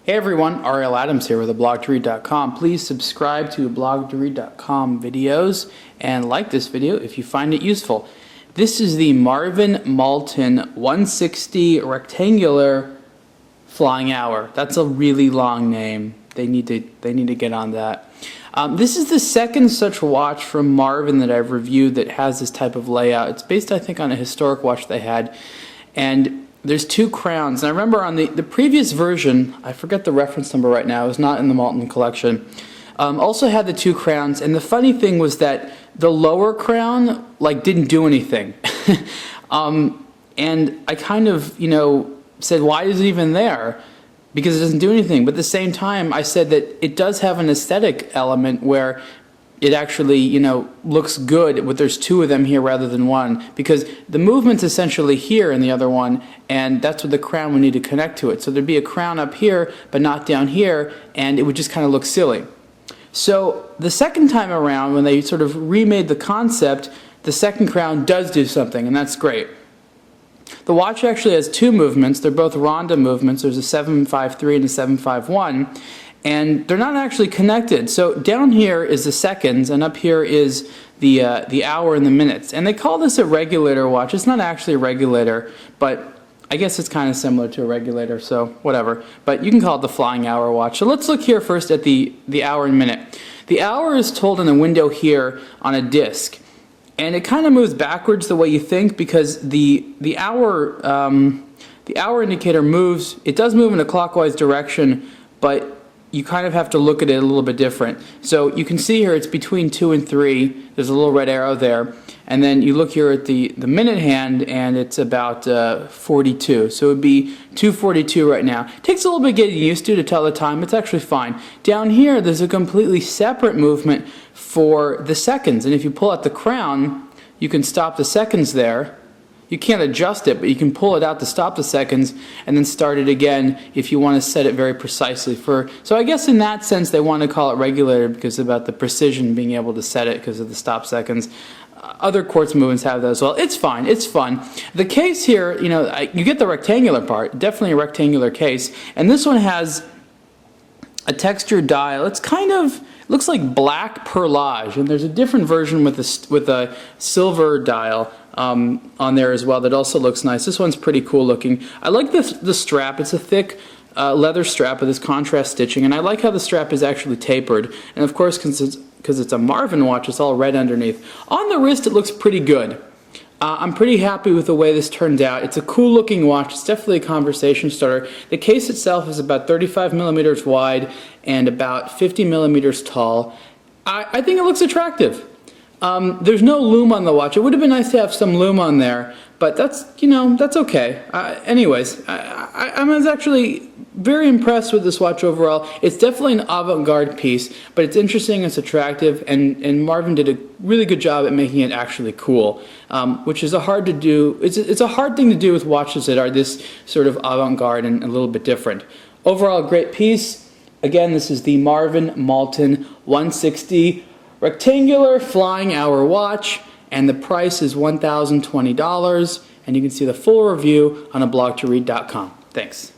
Hey everyone, Ariel Adams here with blog2read.com. Please subscribe to blog2read.com videos and like this video if you find it useful. This is the Marvin Malton 160 rectangular flying hour. That's a really long name. They need to get on that. This is the second such watch from Marvin that I've reviewed that has this type of layout. It's based, I think, on a historic watch they had, and there's two crowns. And I remember on the previous version, I forget the reference number right now, it was not in the Malton collection, also had the two crowns. And the funny thing was that the lower crown didn't do anything. And I kind of, said, why is it even there? Because it doesn't do anything. But at the same time, I said that it does have an aesthetic element where it actually, looks good, but there's two of them here rather than one, because the movement's essentially here in the other one, and that's what the crown would need to connect to it. So there'd be a crown up here, but not down here, and it would just kind of look silly. So the second time around, when they sort of remade the concept, the second crown does do something, and that's great. The watch actually has two movements. They're both Ronda movements. There's a 753 and a 751. And they're not actually connected. So down here is the seconds, and up here is the hour and the minutes. And they call this a regulator watch. It's not actually a regulator, but I guess it's kind of similar to a regulator, so whatever. But you can call it the flying hour watch. So let's look here first at the hour and minute. The hour is told in a window here on a disc. And it kind of moves backwards the way you think, because the hour indicator moves. It does move in a clockwise direction, but you kind of have to look at it a little bit different. So you can see here it's between 2 and 3. There's a little red arrow there. And then you look here at the minute hand, and it's about 42. So it would be 2:42 right now. It takes a little bit getting used to tell the time. It's actually fine. Down here, there's a completely separate movement for the seconds. And if you pull out the crown, you can stop the seconds there. You can't adjust it, but you can pull it out to stop the seconds and then start it again if you want to set it very precisely. So I guess in that sense they want to call it regulator because about the precision, being able to set it because of the stop seconds. Other quartz movements have that as well. It's fine. It's fun. The case here, you get the rectangular part, definitely a rectangular case, and this one has a textured dial. It's kind of looks like black perlage, and there's a different version with a silver dial on there as well that also looks nice. This one's pretty cool looking. I like the strap. It's a thick leather strap with this contrast stitching, and I like how the strap is actually tapered. And of course, because it's a Marvin watch, it's all red underneath. On the wrist, it looks pretty good. I'm pretty happy with the way this turned out. It's a cool looking watch. It's definitely a conversation starter. The case itself is about 35 millimeters wide and about 50 millimeters tall. I think it looks attractive. There's no lume on the watch. It would have been nice to have some lume on there, but that's okay. Anyways, I was actually very impressed with this watch overall. It's definitely an avant-garde piece, but it's interesting, it's attractive, and Marvin did a really good job at making it actually cool, which is hard to do. It's a hard thing to do with watches that are this sort of avant-garde and a little bit different. Overall, great piece. Again, this is the Marvin Malton 160 rectangular flying hour watch, and the price is $1,020, and you can see the full review on blog2read.com. Thanks.